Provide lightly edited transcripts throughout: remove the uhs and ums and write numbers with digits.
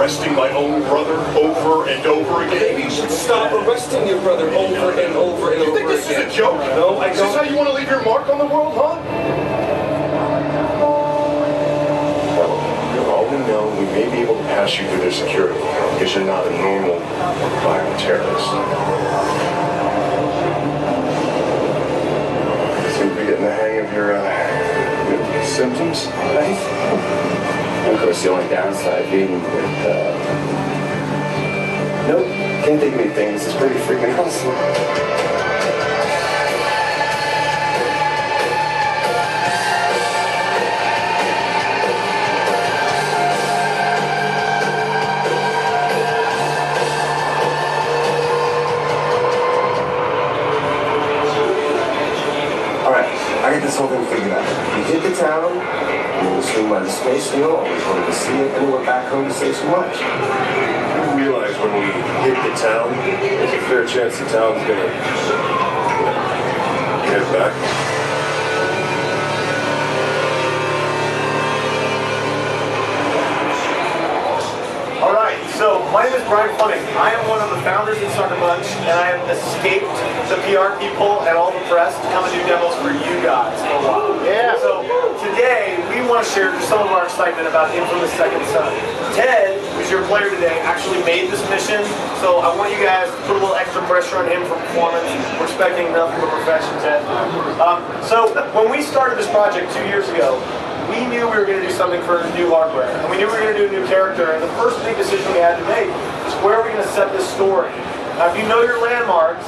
arresting my own brother over and over again? Maybe you should stop arresting your brother over and over and over again. You think this is a joke? No, I don't. Is this how you want to leave your mark on the world, huh? Well, all we know, we may be able to pass you through their security because you're not a normal violent terrorist. Seem to be getting the hang of your symptoms, right? Of course, the only downside being that, nope, can't think of anything. This is pretty freaking awesome. I got this whole thing figured out. We hit the town, we were swing by the space needle, always wanted to see it, and we went back home to say so much. You realize when we hit the town, there's a fair chance the town's gonna head back. Alright, so my name is Brian Fleming. I am one of the founders of Sucker Punch, and I have escaped the PR people and all the press to come and do demos for you guys for a while. Yeah. So today, we want to share some of our excitement about Infamous Second Son. Ted, who's your player today, actually made this mission, so I want you guys to put a little extra pressure on him for performance. We're expecting nothing but perfection, Ted. So when we started this project 2 years ago, we knew we were going to do something for new hardware, and we knew we were going to do a new character, and the first big decision we had to make is where are we going to set this story. Now, if you know your landmarks,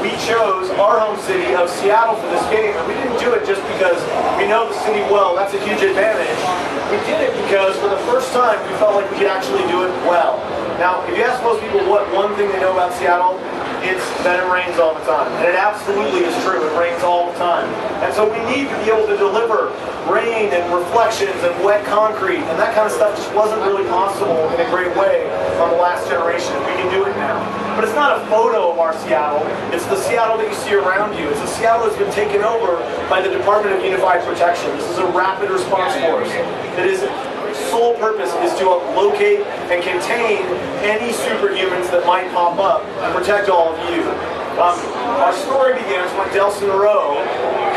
we chose our home city of Seattle for this game, and we didn't do it just because we know the city well. That's a huge advantage. We did it because for the first time, we felt like we could actually do it well. Now, if you ask most people what one thing they know about Seattle, it's that it rains all the time. And it absolutely is true. It rains all the time. And so we need to be able to deliver rain and reflections and wet concrete, and that kind of stuff just wasn't really possible in a great way on the last generation. We can do it now. But it's not a photo of our Seattle. It's the Seattle that you see around you. It's a Seattle that's been taken over by the Department of Unified Protection. This is a rapid response force that is sole purpose is to locate and contain any superhumans that might pop up and protect all of you. Our story begins when Delson Rowe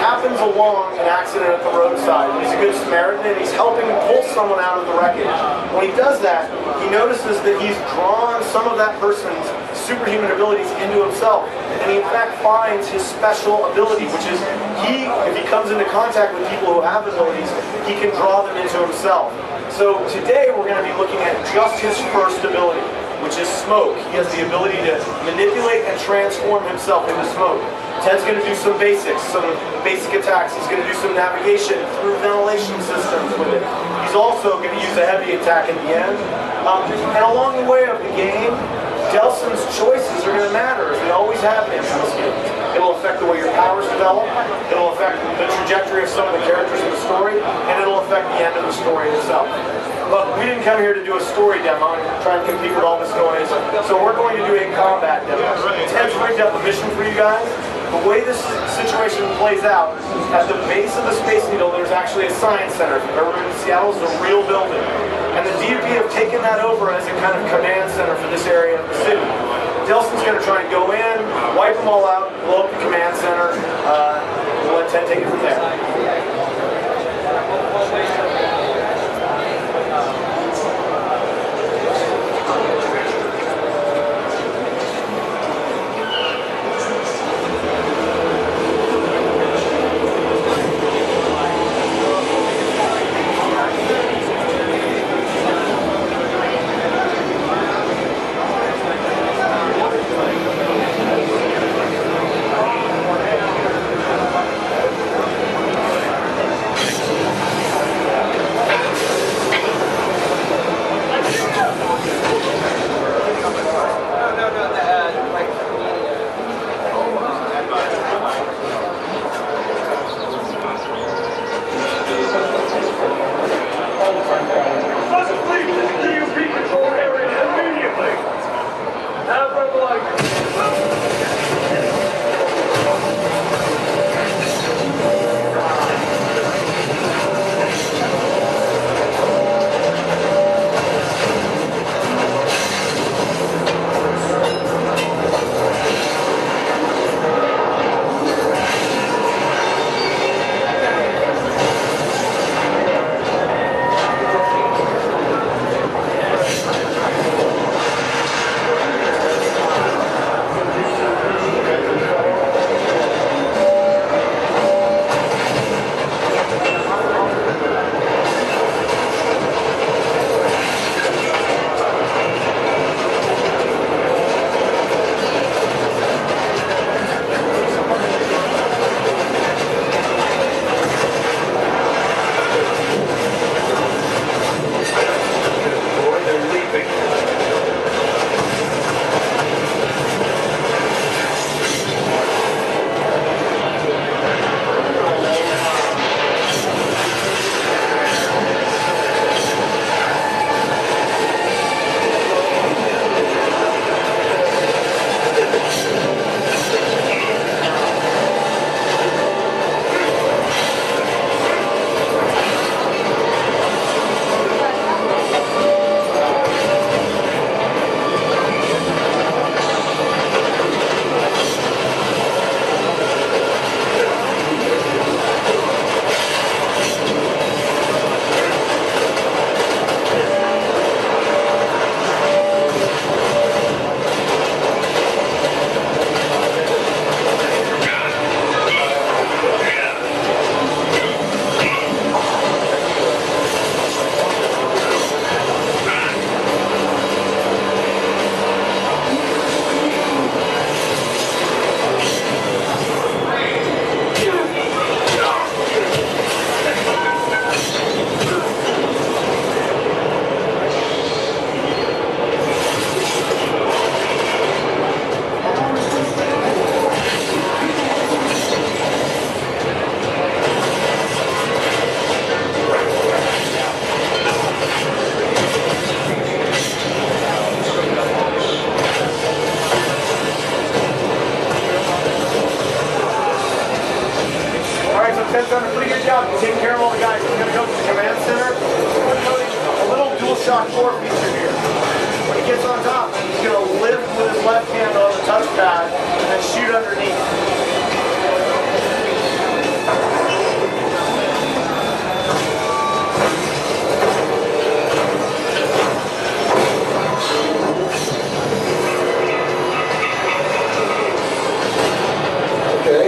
happens along an accident at the roadside. He's a good Samaritan and he's helping pull someone out of the wreckage. When he does that, he notices that he's drawn some of that person's superhuman abilities into himself. And he in fact finds his special ability, which is if he comes into contact with people who have abilities, he can draw them into himself. So today we're going to be looking at just his first ability, which is smoke. He has the ability to manipulate and transform himself into smoke. Ted's going to do some basics, some basic attacks. He's going to do some navigation through ventilation systems with it. He's also going to use a heavy attack at the end. And along the way of the game, Delson's choices are going to matter, as they always have in Infamous games. It'll affect the way your powers develop, it'll affect the trajectory of some of the characters in the story, and it'll affect the end of the story itself. But we didn't come here to do a story demo and try and compete with all this noise, so we're going to do a combat demo. Ted's rigged up a mission for you guys. The way this situation plays out, at the base of the Space Needle, there's actually a science center. If you've ever been to Seattle, it's a real building. And the DUP have taken that over as a kind of command center for this area of the city. Delson's going to try and go in, wipe them all out, blow up the command center. We'll let Ted take it from there. DualShock 4 feature here. When he gets on top, he's going to lift with his left hand on the touchpad and then shoot underneath. Okay.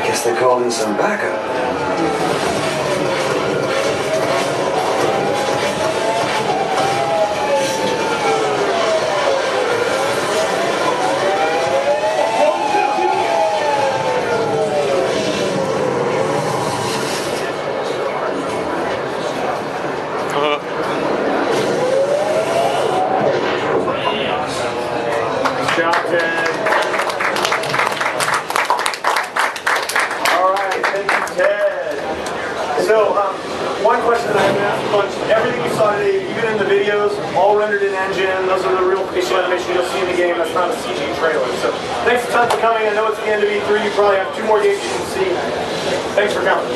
Guess they called in some backup. Nice job, Ted. All right, thank you, Ted. So, one question that I haven't asked a bunch. Everything you saw today, even in the videos, all rendered in engine. Those are the real facial animation you'll see in the game. That's not a CG trailer. So, thanks a ton for coming. I know it's the end of E3. You probably have 2 more games you can see. Thanks for coming.